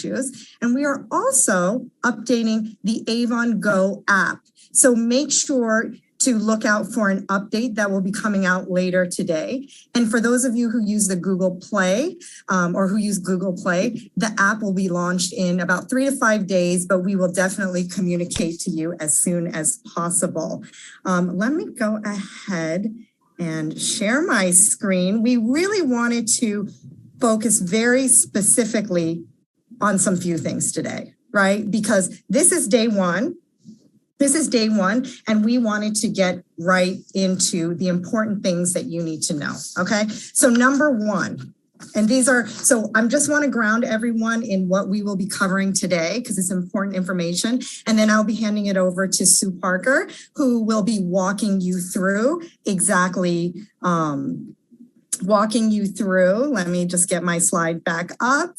issues. And we are also updating the Avon Go app. So make sure to look out for an update that will be coming out later today. And for those of you who use the Google Play or who use Google Play, the app will be launched in about 3 to 5 days, but we will definitely communicate to you as soon as possible. Let me go ahead and share my screen. We really wanted to focus very specifically on some few things today, right? Because this is day one. This is day one, and we wanted to get right into the important things that you need to know, okay? So number one, and these are, so I just want to ground everyone in what we will be covering today because it's important information. And then I'll be handing it over to Sue Parker, who will be walking you through exactly, let me just get my slide back up,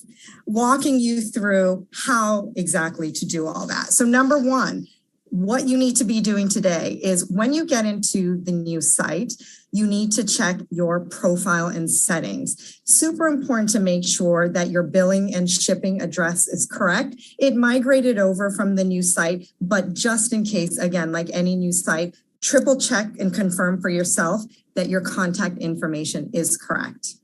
walking you through how exactly to do all that. So number one, what you need to be doing today is when you get into the new site, you need to check your profile and settings. Super important to make sure that your billing and shipping address is correct. It migrated over from the new site, but just in case, again, like any new site, triple check and confirm for yourself that your contact information is correct.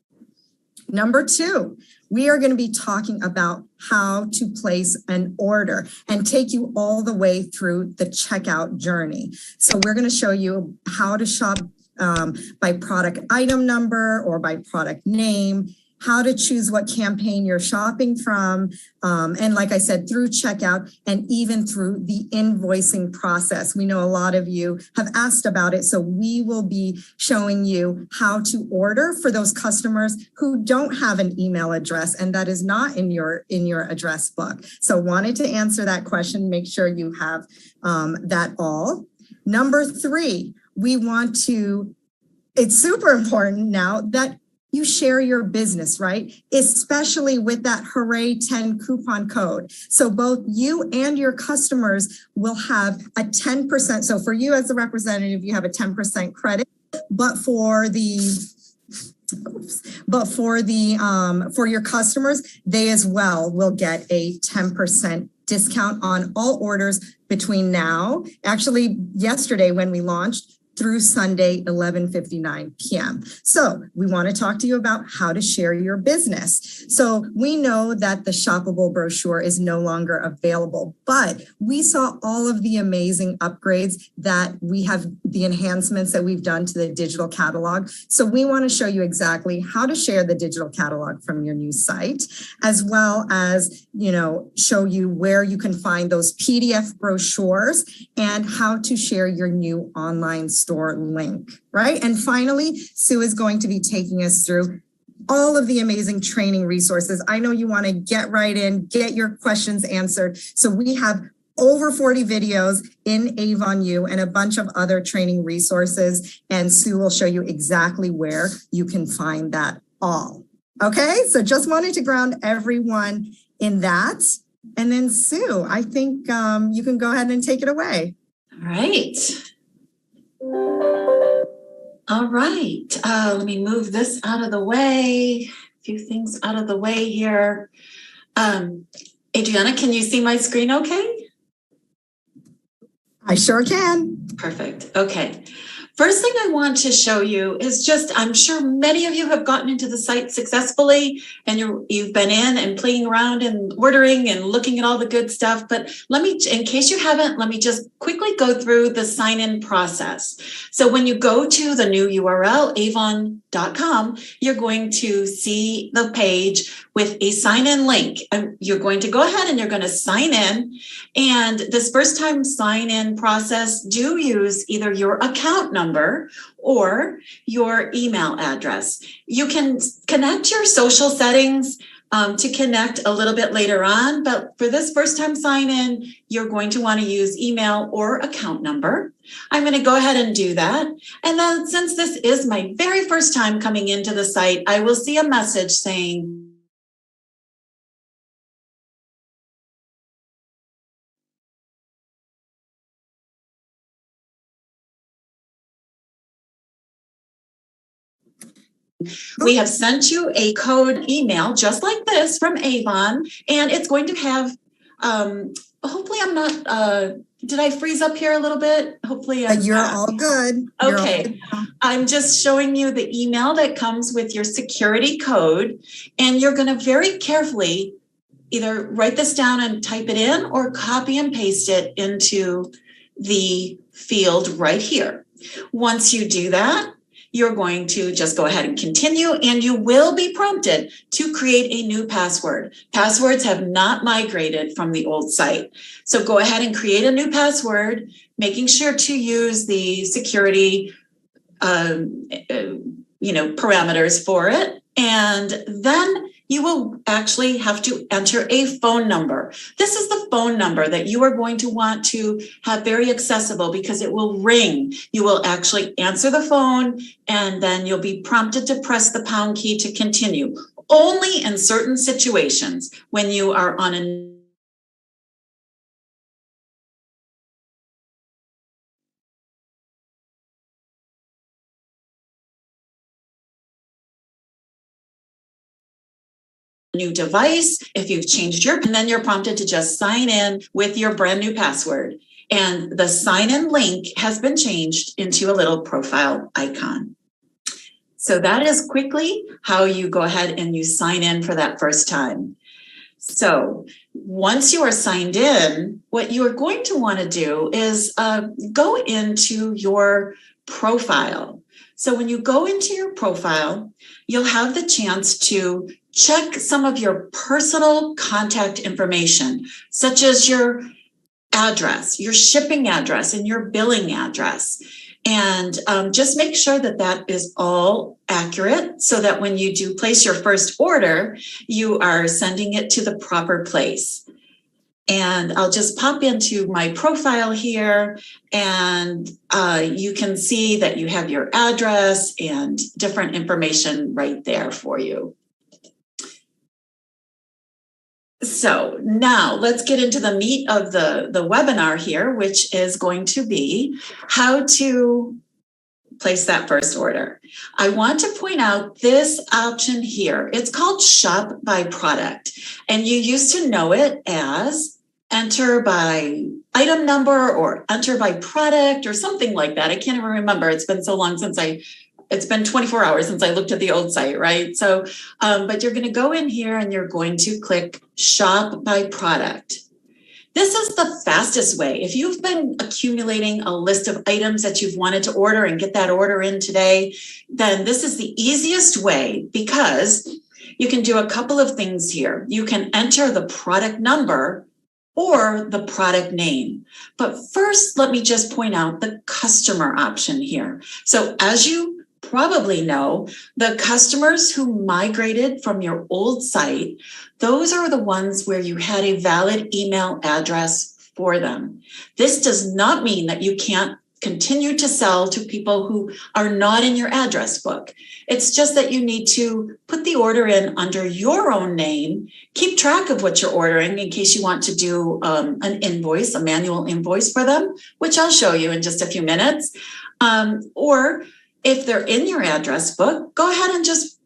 Number two, we are going to be talking about how to place an order and take you all the way through the checkout journey. So we're going to show you how to shop by product item number or by product name, how to choose what campaign you're shopping from, and like I said, through checkout and even through the invoicing process. We know a lot of you have asked about it, so we will be showing you how to order for those customers who don't have an email address and that is not in your address book. So wanted to answer that question, make sure you have that all. Number three, we want to, it's super important now that you share your business, right? Especially with that Hooray 10 coupon code. So both you and your customers will have a 10%. So for you as the representative, you have a 10% credit, but for your customers, they as well will get a 10% discount on all orders between now, actually yesterday when we launched, through Sunday, 11:59 p.m. So we want to talk to you about how to share your business. So we know that the shoppable brochure is no longer available, but we saw all of the amazing upgrades that we have, the enhancements that we've done to the digital catalog. So we want to show you exactly how to share the digital catalog from your new site, as well as, show you where you can find those PDF brochures and how to share your new online store link, right? And finally, Sue is going to be taking us through all of the amazing training resources. I know you want to get right in, get your questions answered. So we have over 40 videos in Avon U and a bunch of other training resources. And Sue will show you exactly where you can find that all. Okay, so just wanted to ground everyone in that. And then Sue, I think you can go ahead and take it away. All right. All right, let me move this out of the way. A few things out of the way here. Adriana, can you see my screen okay? I sure can. Perfect, okay. First thing I want to show you is just, I'm sure many of you have gotten into the site successfully and you've been in and playing around and ordering and looking at all the good stuff. But let me, in case you haven't, let me just quickly go through the sign-in process. So when you go to the new URL, avon.com, you're going to see the page with a sign-in link. And you're going to go ahead and you're going to sign in. And this first-time sign-in process, do use either your account number or your email address. You can connect your social settings to connect a little bit later on, but for this first time sign in, you're going to want to use email or account number. I'm going to go ahead and do that. And then since this is my very first time coming into the site, I will see a message saying, We have sent you a code email just like this from Avon, and it's going to have, hopefully I'm not, did I freeze up here a little bit? Hopefully You're all good. Okay, I'm just showing you the email that comes with your security code, and you're going to very carefully either write this down and type it in or copy and paste it into the field right here. Once you do that, you're going to just go ahead and continue, and you will be prompted to create a new password. Passwords have not migrated from the old site. So go ahead and create a new password, making sure to use the security parameters for it. And then you will actually have to enter a phone number. This is the phone number that you are going to want to have very accessible because it will ring. You will actually answer the phone, and then you'll be prompted to press the pound key to continue. Only in certain situations when you are on a new device, if you've changed and then you're prompted to just sign in with your brand new password. And the sign in link has been changed into a little profile icon. So that is quickly how you go ahead and you sign in for that first time. So once you are signed in, what you are going to want to do is go into your profile. So when you go into your profile, you'll have the chance to check some of your personal contact information, such as your address, your shipping address, and your billing address. And just make sure that that is all accurate so that when you do place your first order, you are sending it to the proper place. And I'll just pop into my profile here, and you can see that you have your address and different information right there for you. So now let's get into the meat of the webinar here, which is going to be how to place that first order. I want to point out this option here. It's called Shop by Product, and you used to know it as enter by item number or enter by product or something like that. I can't even remember. It's been so long since it's been 24 hours since I looked at the old site, right? So, but you're going to go in here and you're going to click Shop by Product. This is the fastest way. If you've been accumulating a list of items that you've wanted to order and get that order in today, then this is the easiest way because you can do a couple of things here. You can enter the product number or the product name. But first, let me just point out the customer option here. So as you probably know, the customers who migrated from your old site, those are the ones where you had a valid email address for them. This does not mean that you can't continue to sell to people who are not in your address book. It's just that you need to put the order in under your own name, keep track of what you're ordering in case you want to do an invoice, a manual invoice for them, which I'll show you in just a few minutes. Or if they're in your address book, go ahead and just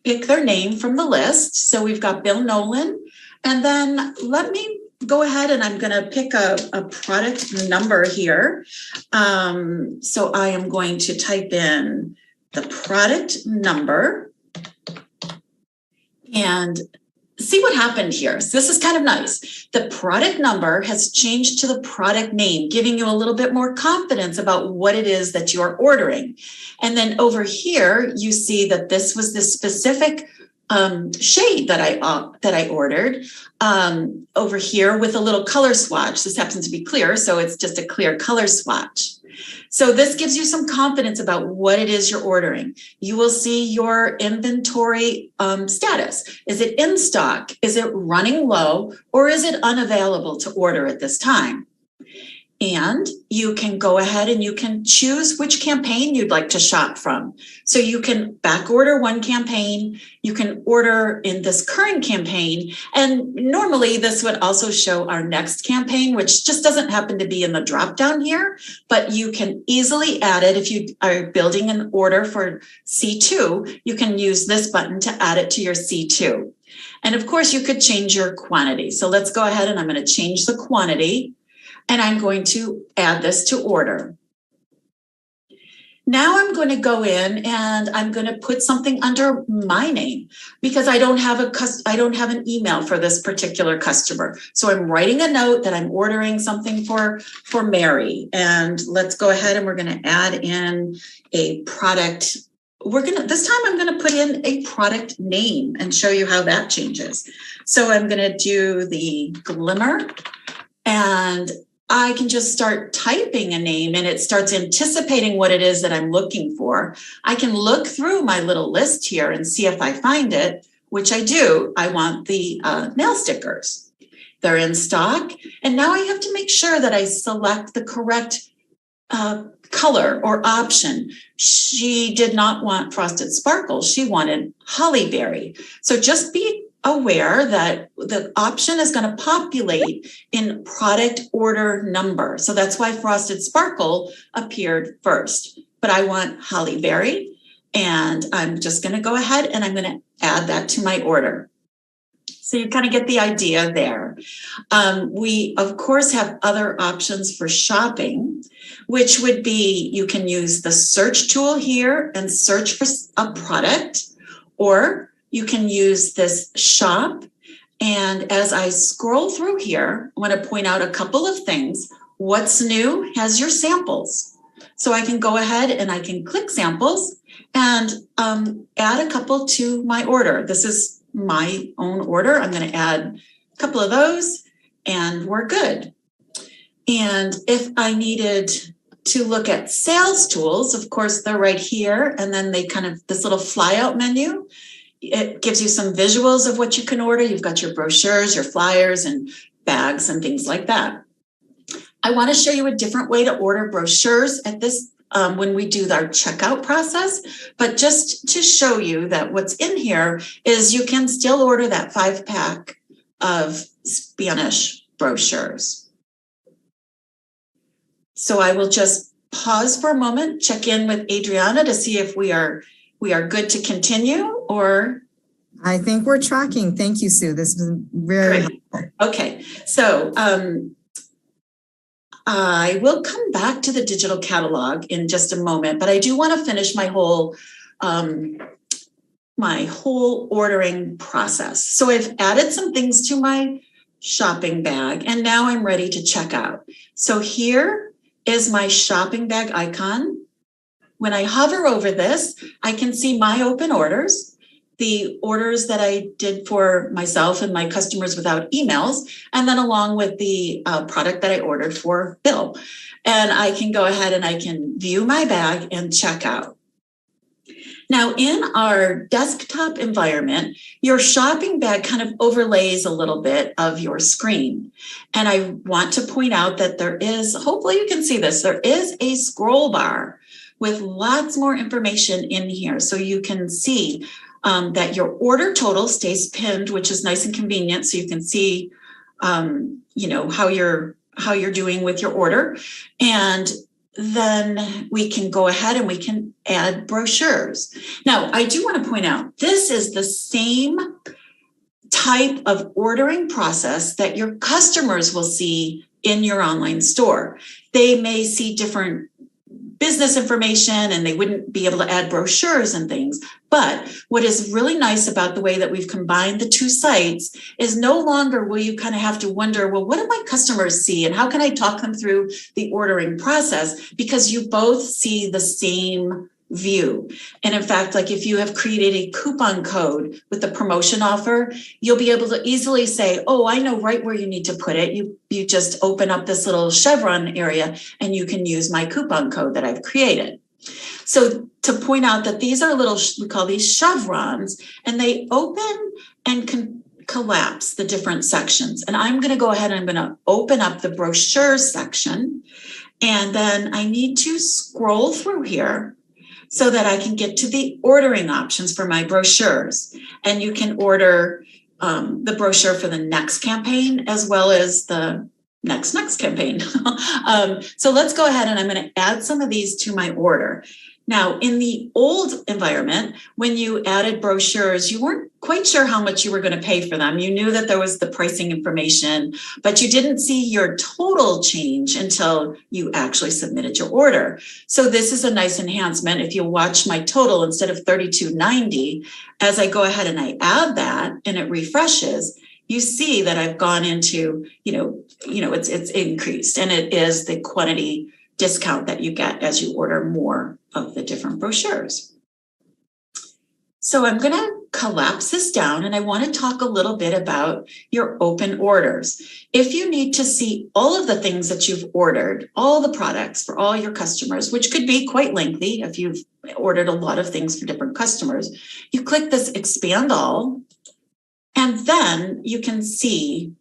pick their name from the list. So we've got Bill Nolan. And then let me go ahead and I'm going to pick a product number here. So I am going to type in the product number and see what happened here. So this is kind of nice. The product number has changed to the product name, giving you a little bit more confidence about what it is that you're ordering. And then over here, you see that this was the specific shade that I ordered over here with a little color swatch. This happens to be clear, so it's just a clear color swatch. So this gives you some confidence about what it is you're ordering. You will see your inventory status. Is it in stock? Is it running low? Or is it unavailable to order at this time? And you can go ahead and you can choose which campaign you'd like to shop from. So you can back order one campaign, you can order in this current campaign, and normally this would also show our next campaign, which just doesn't happen to be in the drop down here, but you can easily add it. If you are building an order for C2, you can use this button to add it to your C2. And of course, you could change your quantity. So let's go ahead and I'm going to change the quantity. And I'm going to add this to order. Now I'm going to go in and I'm going to put something under my name because I don't have an email for this particular customer. So I'm writing a note that I'm ordering something for Mary. And let's go ahead and we're going to add in a product. This time I'm going to put in a product name and show you how that changes. So I'm going to do the Glimmer, and I can just start typing a name and it starts anticipating what it is that I'm looking for. I can look through my little list here and see if I find it, which I do. I want the nail stickers. They're in stock. And now I have to make sure that I select the correct color or option. She did not want Frosted Sparkle. She wanted Hollyberry. So just be aware that the option is going to populate in product order number. So that's why Frosted Sparkle appeared first. But I want Hollyberry, and I'm just going to go ahead and I'm going to add that to my order. So you kind of get the idea there. We, of course, have other options for shopping, which would be you can use the search tool here and search for a product, or you can use this shop. And as I scroll through here, I want to point out a couple of things. What's new has your samples. So I can go ahead and I can click samples and add a couple to my order. This is my own order. I'm going to add a couple of those and we're good. And if I needed to look at sales tools, of course, they're right here. And then they kind of, this little flyout menu, it gives you some visuals of what you can order. You've got your brochures, your flyers, and bags and things like that. I want to show you a different way to order brochures at this when we do our checkout process. But just to show you that what's in here is you can still order that 5-pack of Spanish brochures. So I will just pause for a moment, check in with Adriana to see if we are good to continue, or I think we're tracking. Thank you, Sue. This is very helpful. Okay. So I will come back to the digital catalog in just a moment, but I do want to finish my whole ordering process. So I've added some things to my shopping bag, and now I'm ready to check out. So here is my shopping bag icon. When I hover over this, I can see my open orders, the orders that I did for myself and my customers without emails, and then along with the product that I ordered for Bill. And I can go ahead and I can view my bag and check out. Now, in our desktop environment, your shopping bag kind of overlays a little bit of your screen. And I want to point out that there is, hopefully you can see this, there is a scroll bar with lots more information in here. So you can see that your order total stays pinned, which is nice and convenient. So you can see, how you're doing with your order. And then we can go ahead and we can add brochures. Now, I do want to point out, this is the same type of ordering process that your customers will see in your online store. They may see different business information and they wouldn't be able to add brochures and things. But what is really nice about the way that we've combined the two sites is no longer will you kind of have to wonder, well, what do my customers see and how can I talk them through the ordering process? Because you both see the same view. And in fact, like if you have created a coupon code with the promotion offer, you'll be able to easily say, oh, I know right where you need to put it. You just open up this little chevron area and you can use my coupon code that I've created. So to point out that these are little, we call these chevrons, and they open and collapse the different sections. And I'm going to go ahead and I'm going to open up the brochures section. And then I need to scroll through here so that I can get to the ordering options for my brochures. And you can order the brochure for the next campaign as well as the next campaign. So let's go ahead and I'm going to add some of these to my order. Now, in the old environment, when you added brochures, you weren't quite sure how much you were going to pay for them. You knew that there was the pricing information, but you didn't see your total change until you actually submitted your order. So this is a nice enhancement. If you watch my total, instead of $32.90, as I go ahead and I add that and it refreshes, you see that I've gone into, it's increased, and it is the quantity discount that you get as you order more of the different brochures. So I'm going to collapse this down, and I want to talk a little bit about your open orders. If you need to see all of the things that you've ordered, all the products for all your customers, which could be quite lengthy if you've ordered a lot of things for different customers, you click this expand all, and then you can see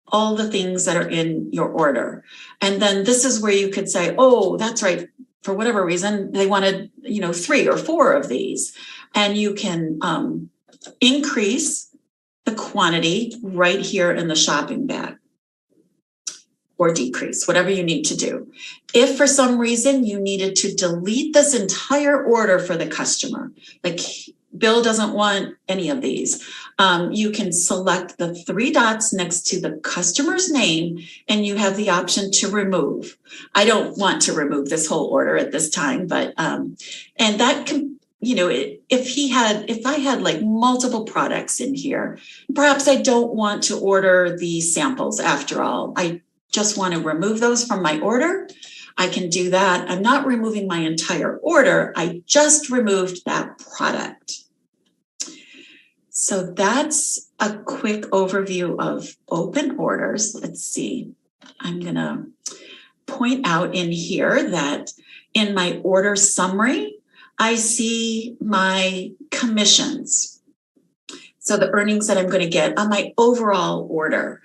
all the things that are in your order. And then this is where you could say, oh, that's right. For whatever reason, they wanted, 3 or 4 of these. And you can increase the quantity right here in the shopping bag, or decrease, whatever you need to do. If for some reason you needed to delete this entire order for the customer, like Bill doesn't want any of these, you can select the 3 dots next to the customer's name, and you have the option to remove. I don't want to remove this whole order at this time, but and that can, if I had like multiple products in here, perhaps I don't want to order the samples after all. I just want to remove those from my order. I can do that. I'm not removing my entire order. I just removed that product. So that's a quick overview of open orders. Let's see. I'm going to point out in here that in my order summary, I see my commissions. So the earnings that I'm going to get on my overall order.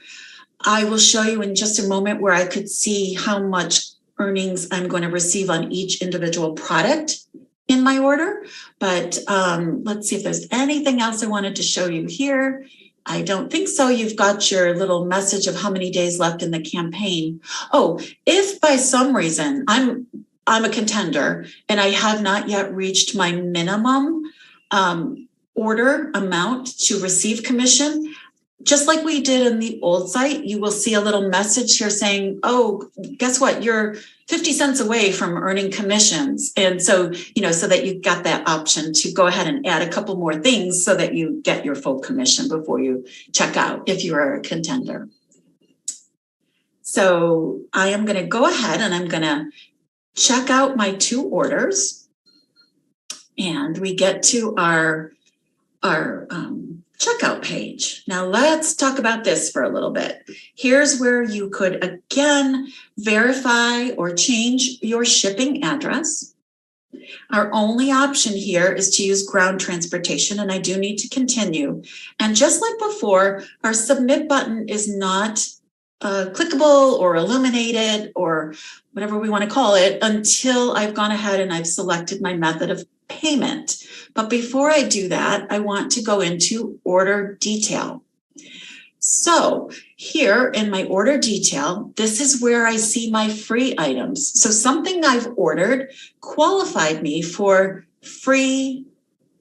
I will show you in just a moment where I could see how much earnings I'm going to receive on each individual product in my order. But let's see if there's anything else I wanted to show you here. I don't think so. You've got your little message of how many days left in the campaign. Oh, if by some reason I'm a contender and I have not yet reached my minimum order amount to receive commission, just like we did in the old site, you will see a little message here saying, oh, guess what? You're 50 cents away from earning commissions. And so, so that you got that option to go ahead and add a couple more things so that you get your full commission before you check out if you are a contender. So I am going to go ahead and I'm going to check out my 2 orders. And we get to our checkout page. Now let's talk about this for a little bit. Here's where you could again verify or change your shipping address. Our only option here is to use ground transportation, and I do need to continue. And just like before, our submit button is not clickable or illuminated or whatever we want to call it until I've gone ahead and I've selected my method of payment. But before I do that, I want to go into order detail. So here in my order detail, this is where I see my free items. So something I've ordered qualified me for free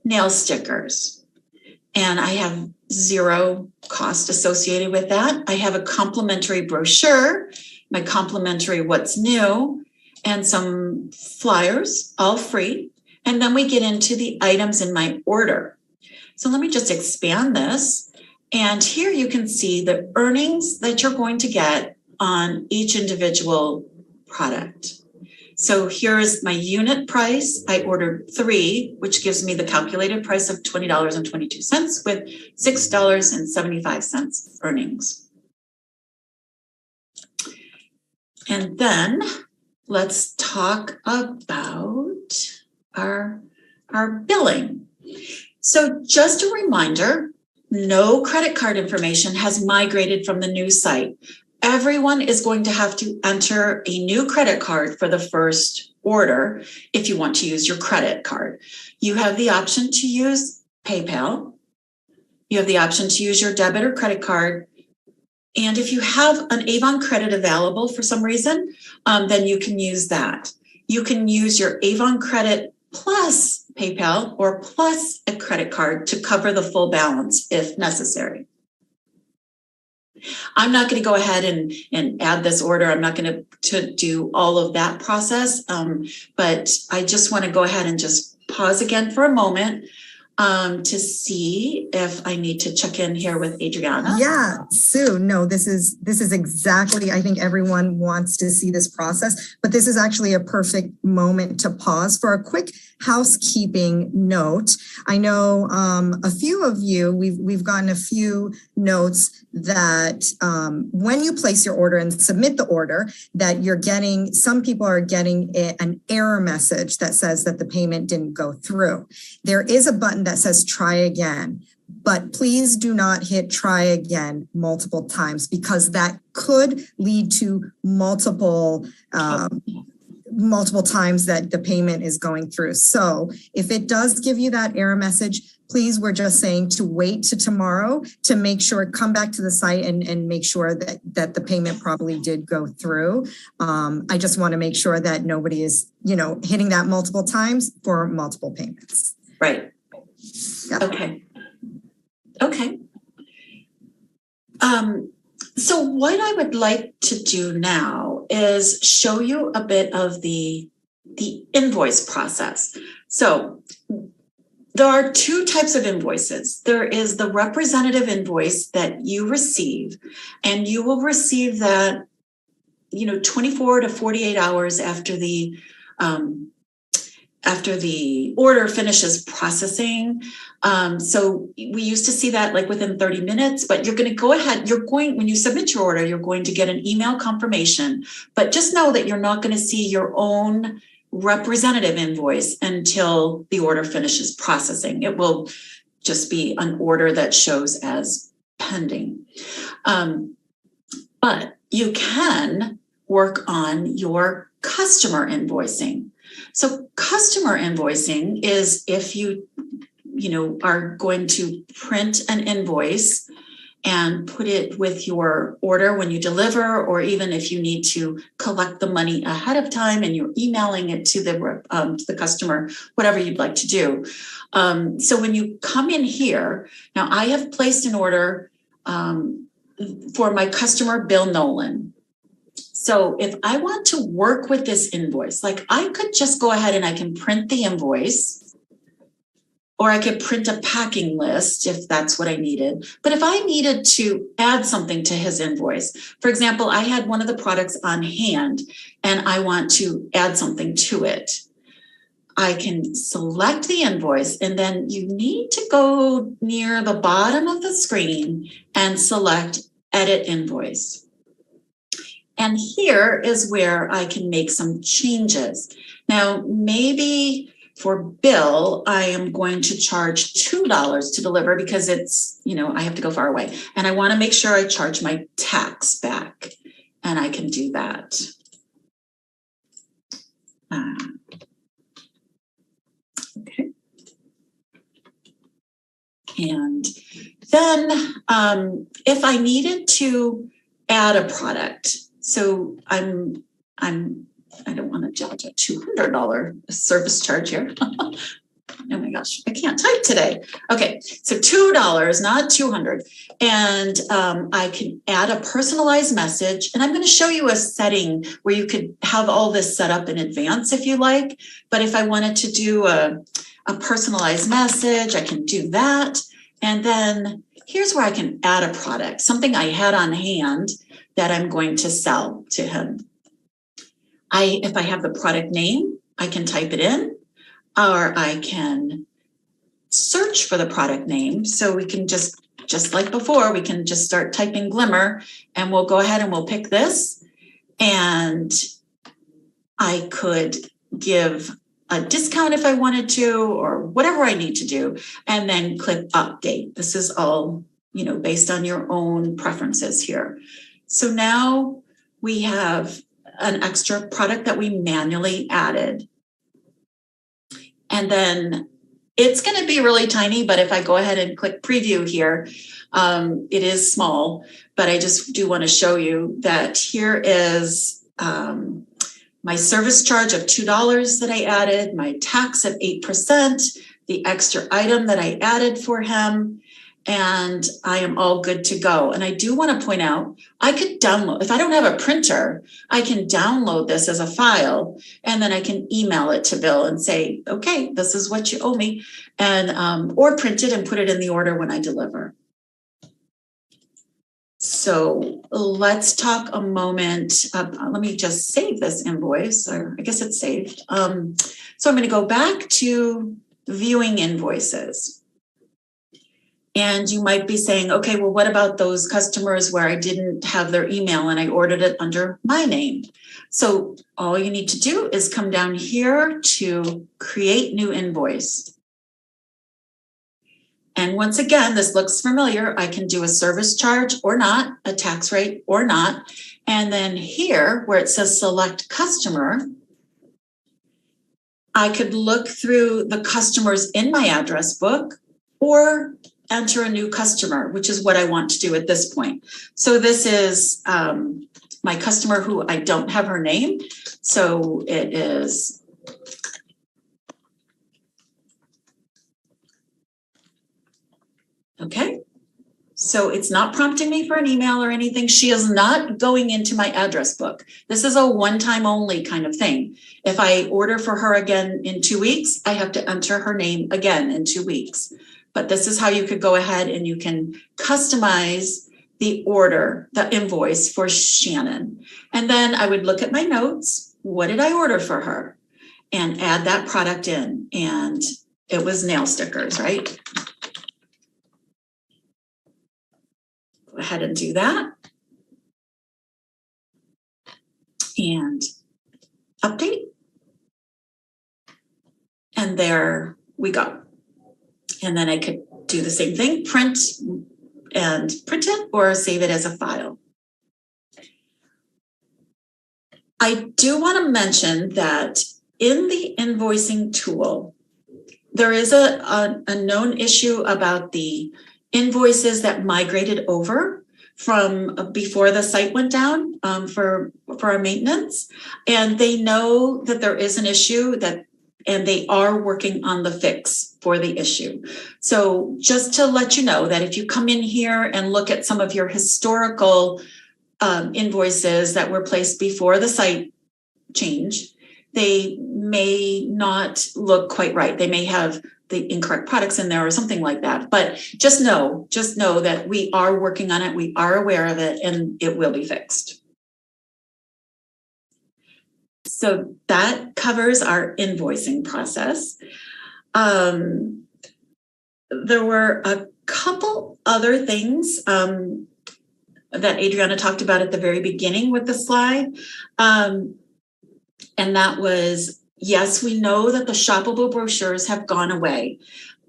nail stickers. And I have 0 cost associated with that. I have a complimentary brochure, my complimentary what's new, and some flyers, all free. And then we get into the items in my order. So let me just expand this. And here you can see the earnings that you're going to get on each individual product. So here is my unit price. I ordered 3, which gives me the calculated price of $20.22 with $6.75 earnings. And then let's talk about our billing. So just a reminder, no credit card information has migrated from the new site. Everyone is going to have to enter a new credit card for the first order if you want to use your credit card. You have the option to use PayPal. You have the option to use your debit or credit card. And if you have an Avon credit available for some reason, then you can use that. You can use your Avon credit plus PayPal or plus a credit card to cover the full balance if necessary. I'm not going to go ahead and add this order. I'm not going to do all of that process, but I just want to go ahead and just pause again for a moment to see if I need to check in here with Adriana. Yeah, Sue, no, this is exactly, I think everyone wants to see this process, but this is actually a perfect moment to pause for a quick housekeeping note. I know a few of you, we've gotten a few notes that when you place your order and submit the order, that you're getting, some people are getting an error message that says that the payment didn't go through. There is a button that says try again, but please do not hit try again multiple times because that could lead to multiple times that the payment is going through. So if it does give you that error message, please, we're just saying to wait to tomorrow to make sure, come back to the site and make sure that the payment probably did go through. I just want to make sure that nobody is, hitting that multiple times for multiple payments. Right. Yep. Okay. So what I would like to do now is show you a bit of the invoice process. So there are two types of invoices. There is the representative invoice that you receive, and you will receive that, 24 to 48 hours after the order finishes processing. So we used to see that like within 30 minutes, but you're going to go ahead, when you submit your order, you're going to get an email confirmation, but just know that you're not going to see your own representative invoice until the order finishes processing. It will just be an order that shows as pending. But you can work on your customer invoicing. So customer invoicing is if you are going to print an invoice and put it with your order when you deliver, or even if you need to collect the money ahead of time and you're emailing it to the customer, whatever you'd like to do. So when you come in here, now I have placed an order for my customer, Bill Nolan. So if I want to work with this invoice, like I could just go ahead and I can print the invoice, or I could print a packing list if that's what I needed. But if I needed to add something to his invoice, for example, I had one of the products on hand and I want to add something to it, I can select the invoice, and then you need to go near the bottom of the screen and select Edit Invoice. And here is where I can make some changes. Now, maybe for Bill, I am going to charge $2 to deliver because it's, I have to go far away. And I want to make sure I charge my tax back. And I can do that. Okay. And then if I needed to add a product, so I don't want to charge a $200 service charge here. Oh my gosh, I can't type today. Okay, so $2, not $200. And I can add a personalized message. And I'm going to show you a setting where you could have all this set up in advance if you like. But if I wanted to do a personalized message, I can do that. And then here's where I can add a product, something I had on hand that I'm going to sell to him. If I have the product name, I can type it in, or I can search for the product name. So we can just like before, we can just start typing Glimmer, and we'll go ahead and we'll pick this. And I could give a discount if I wanted to, or whatever I need to do, and then click update. This is all, based on your own preferences here. So now we have an extra product that we manually added. And then it's going to be really tiny, but if I go ahead and click preview here, it is small, but I just do want to show you that here is my service charge of $2 that I added, my tax of 8%, the extra item that I added for him, and I am all good to go. And I do want to point out, I could download, if I don't have a printer, I can download this as a file, and then I can email it to Bill and say, okay, this is what you owe me, and or print it and put it in the order when I deliver. So let's talk a moment. Let me just save this invoice, or I guess it's saved. So I'm going to go back to viewing invoices. And you might be saying, okay, well, what about those customers where I didn't have their email and I ordered it under my name? So all you need to do is come down here to create new invoice. And once again, this looks familiar. I can do a service charge or not, a tax rate or not. And then here where it says select customer, I could look through the customers in my address book or enter a new customer, which is what I want to do at this point. So this is my customer who I don't have her name. So it is okay. So it's not prompting me for an email or anything. She is not going into my address book. This is a one-time only kind of thing. If I order for her again in 2 weeks, I have to enter her name again in 2 weeks. But this is how you could go ahead and you can customize the order, the invoice for Shannon. And then I would look at my notes. What did I order for her? And add that product in. And it was nail stickers, right? Go ahead and do that. And update. And there we go. And then I could do the same thing, print it or save it as a file. I do want to mention that in the invoicing tool, there is a known issue about the invoices that migrated over from before the site went down for our maintenance. And they know that there is an issue and they are working on the fix for the issue. So just to let you know that if you come in here and look at some of your historical invoices that were placed before the site change, they may not look quite right. They may have the incorrect products in there or something like that. But just know that we are working on it. We are aware of it and it will be fixed. So that covers our invoicing process. There were a couple other things that Adriana talked about at the very beginning with the slide. And that was, yes, we know that the shoppable brochures have gone away,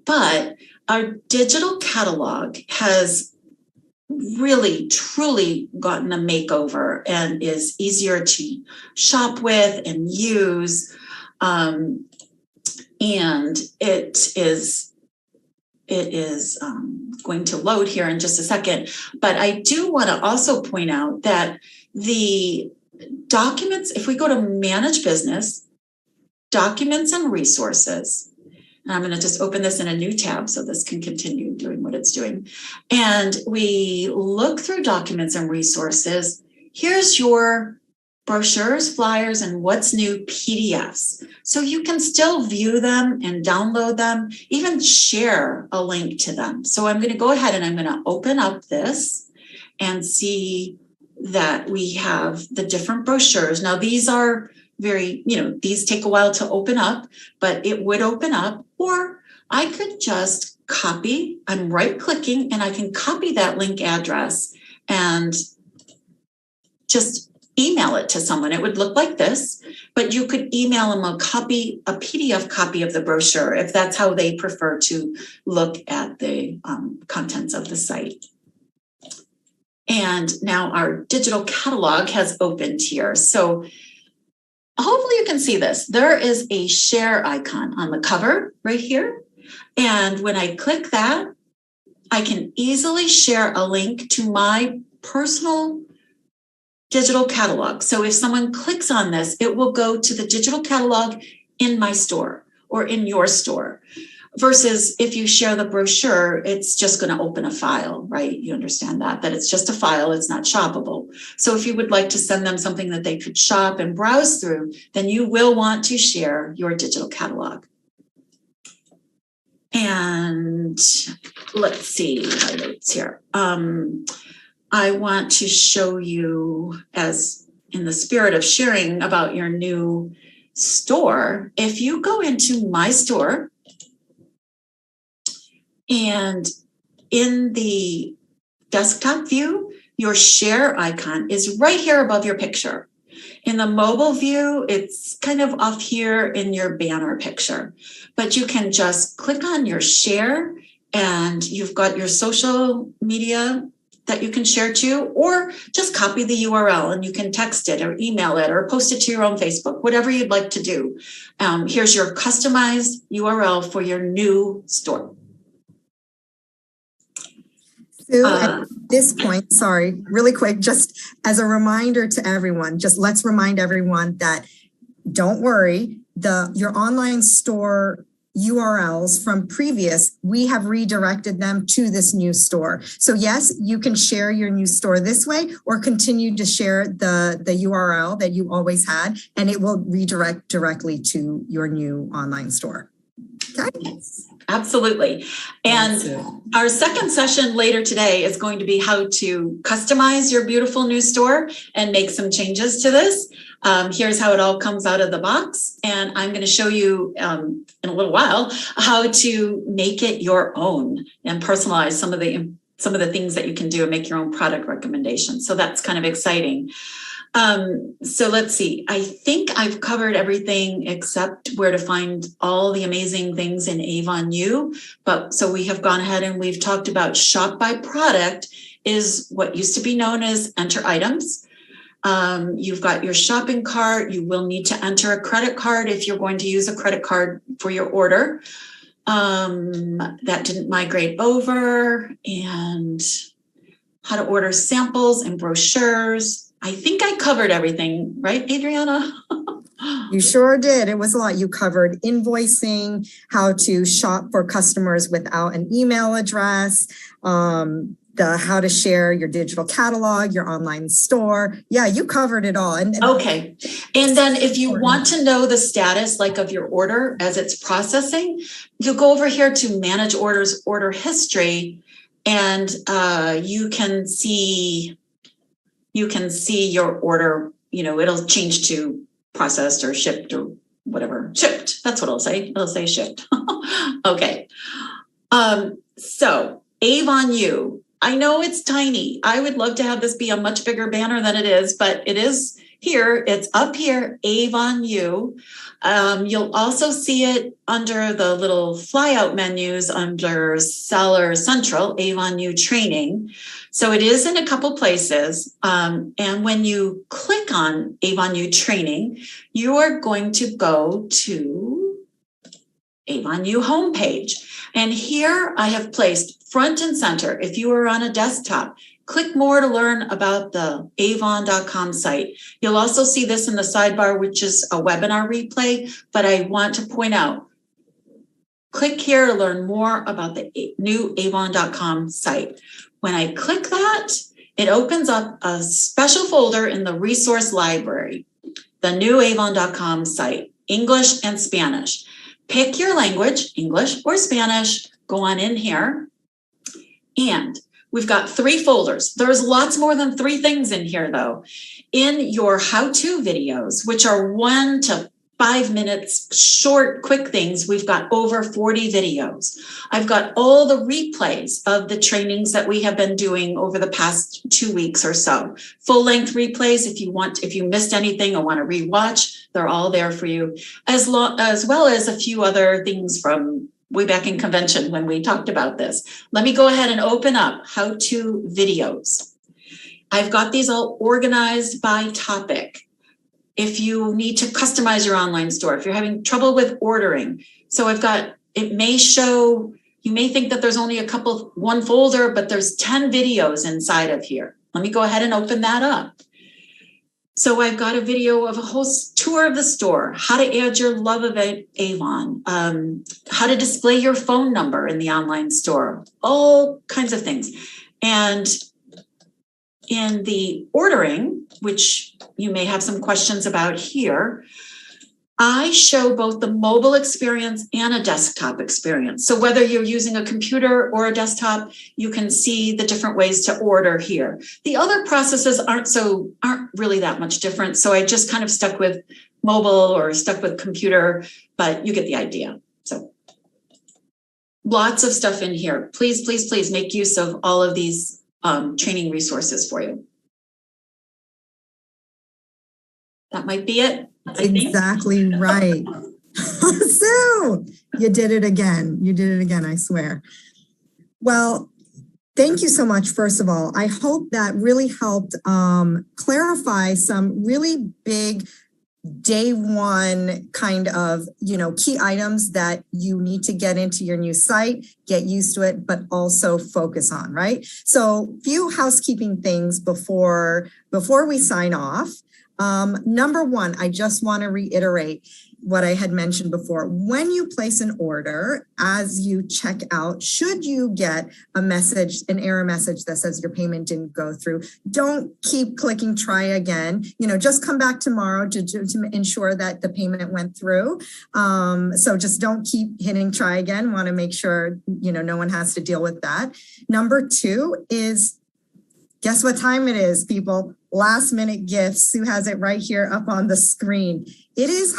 but our digital catalog has really, truly gotten a makeover and is easier to shop with and use. And it is going to load here in just a second. But I do want to also point out that the documents, if we go to Manage Business, Documents and Resources, and I'm going to just open this in a new tab so this can continue doing what it's doing. And we look through Documents and Resources. Here's your brochures, flyers, and what's new PDFs. So you can still view them and download them, even share a link to them. So I'm going to go ahead and I'm going to open up this and see that we have the different brochures. Now these are these take a while to open up, but it would open up, or I could just copy. I'm right clicking and I can copy that link address and just email it to someone. It would look like this, but you could email them a PDF copy of the brochure if that's how they prefer to look at the contents of the site. And now our digital catalog has opened here. So hopefully you can see this. There is a share icon on the cover right here. And when I click that, I can easily share a link to my personal digital catalog. So if someone clicks on this, it will go to the digital catalog in my store or in your store. Versus if you share the brochure, it's just going to open a file, right? You understand that it's just a file, it's not shoppable. So if you would like to send them something that they could shop and browse through, then you will want to share your digital catalog. And let's see my notes here. I want to show you, as in the spirit of sharing about your new store, if you go into my store, and in the desktop view, your share icon is right here above your picture. In the mobile view, it's kind of off here in your banner picture, but you can just click on your share and you've got your social media that you can share to, or just copy the URL and you can text it or email it or post it to your own Facebook, whatever you'd like to do. Here's your customized URL for your new store. Sue, at this point, sorry, really quick, just as a reminder to everyone, just let's remind everyone that don't worry, your online store URLs from previous, we have redirected them to this new store. So yes, you can share your new store this way or continue to share the URL that you always had, and it will redirect directly to your new online store. Okay. Yes, absolutely. And our second session later today is going to be how to customize your beautiful new store and make some changes to this. Here's how it all comes out of the box. And I'm going to show you in a little while how to make it your own and personalize some of the things that you can do and make your own product recommendations. So that's kind of exciting. So let's see, I think I've covered everything except where to find all the amazing things in Avon U. But so we have gone ahead and we've talked about shop by product is what used to be known as enter items. You've got your shopping cart. You will need to enter a credit card if you're going to use a credit card for your order. That didn't migrate over, and how to order samples and brochures. I think I covered everything, right, Adriana? You sure did. It was a lot. You covered invoicing, how to shop for customers without an email address, how to share your digital catalog, your online store. Yeah, you covered it all. Okay. And then if you want to know the status of your order as it's processing, you go over here to manage orders, order history, and you can see your order, it'll change to processed or shipped or whatever. Shipped, that's what it'll say. It'll say shipped. Okay. So Avon U, I know it's tiny. I would love to have this be a much bigger banner than it is, but it is here. It's up here, Avon U. You'll also see it under the little flyout menus under Seller Central, Avon U Training. So it is in a couple places. And when you click on Avon U Training, you are going to go to Avon U homepage. And here I have placed front and center. If you are on a desktop, click more to learn about the avon.com site. You'll also see this in the sidebar, which is a webinar replay, but I want to point out, click here to learn more about the new avon.com site. When I click that, it opens up a special folder in the resource library, the new avon.com site, English and Spanish. Pick your language, English or Spanish, go on in here. And we've got 3 folders. There's lots more than 3 things in here though. In your how-to videos, which are 1 to 5 minutes, short, quick things. We've got over 40 videos. I've got all the replays of the trainings that we have been doing over the past 2 weeks or so. Full-length replays, if you missed anything or want to rewatch, they're all there for you, as well as a few other things from way back in convention when we talked about this. Let me go ahead and open up how-to videos. I've got these all organized by topic. If you need to customize your online store, if you're having trouble with ordering. So it may show, you may think that there's only one folder, but there's 10 videos inside of here. Let me go ahead and open that up. So I've got a video of a whole tour of the store, how to add your love of Avon, how to display your phone number in the online store, all kinds of things. And in the ordering, which you may have some questions about here, I show both the mobile experience and a desktop experience. So whether you're using a computer or a desktop, you can see the different ways to order here. The other processes aren't really that much different. So I just kind of stuck with mobile or stuck with computer, but you get the idea. So lots of stuff in here. Please, please, please make use of all of these training resources for you. That might be it. Exactly right. Sue, you did it again. You did it again, I swear. Well, thank you so much, first of all. I hope that really helped clarify some really big day one kind of, key items that you need to get into your new site, get used to it, but also focus on, right? So few housekeeping things before we sign off. Number one, I just want to reiterate what I had mentioned before. When you place an order, as you check out, should you get an error message that says your payment didn't go through, don't keep clicking try again. Just come back tomorrow to ensure that the payment went through. So just don't keep hitting try again. Want to make sure, no one has to deal with that. Number two is, guess what time it is, people? Last minute gifts. Sue has it right here up on the screen. It is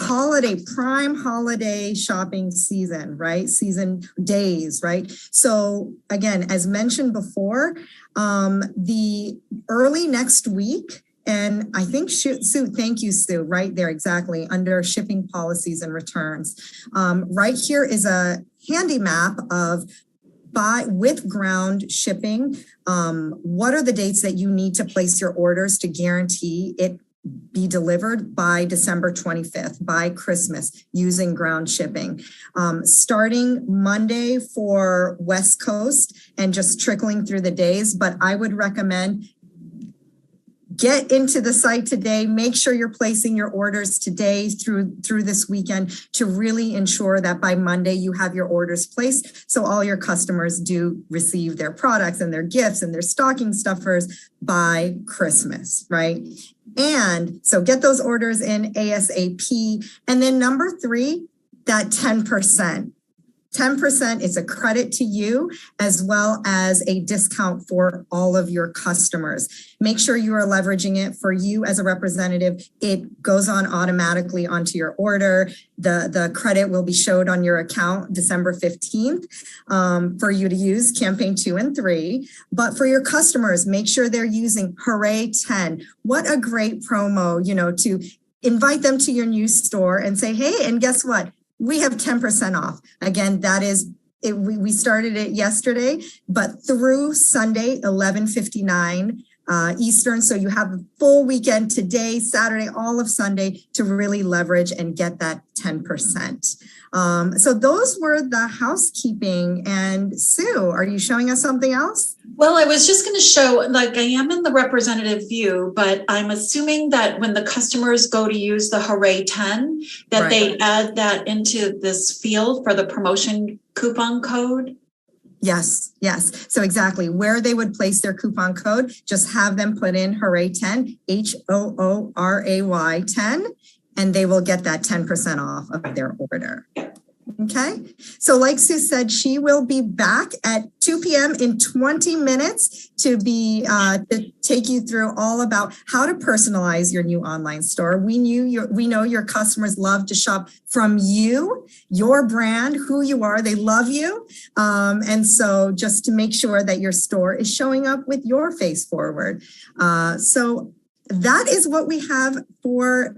prime holiday shopping season, right? Season days, right? So again, as mentioned before, the early next week, and I think Sue, thank you, Sue, right there, exactly, under shipping policies and returns. Right here is a handy map of with ground shipping, what are the dates that you need to place your orders to guarantee it be delivered by December 25th, by Christmas, using ground shipping. Starting Monday for West Coast and just trickling through the days, but I would recommend get into the site today, make sure you're placing your orders today through this weekend to really ensure that by Monday you have your orders placed so all your customers do receive their products and their gifts and their stocking stuffers by Christmas, right? And so get those orders in ASAP. And then number three, that 10%. 10% is a credit to you as well as a discount for all of your customers. Make sure you are leveraging it for you as a representative. It goes on automatically onto your order. The credit will be showed on your account December 15th for you to use campaign 2 and 3. But for your customers, make sure they're using Hooray 10. What a great promo, to invite them to your new store and say, hey, and guess what? We have 10% off. Again, that is, we started it yesterday, but through Sunday, 11:59 Eastern. So you have a full weekend today, Saturday, all of Sunday to really leverage and get that 10%. So those were the housekeeping. And Sue, are you showing us something else? Well, I was just going to show, I am in the representative view, but I'm assuming that when the customers go to use the Hooray 10, that right, they add that into this field for the promotion coupon code. Yes. So exactly where they would place their coupon code, just have them put in Hooray 10, HOORAY 10, and they will get that 10% off of their order. Okay, so like Sue said, she will be back at 2 p.m. in 20 minutes to take you through all about how to personalize your new online store. We know your customers love to shop from you, your brand, who you are. They love you, and so just to make sure that your store is showing up with your face forward. So that is what we have for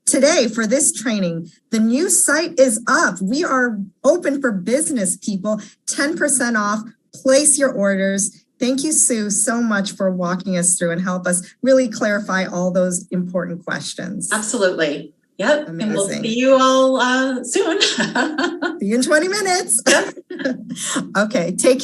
today for this training. The new site is up. We are open for business, people. 10% off. Place your orders. Thank you, Sue, so much for walking us through and help us really clarify all those important questions. Absolutely. Yep. Amazing. And we'll see you all soon. See you in 20 minutes. Yep. Okay. Take care.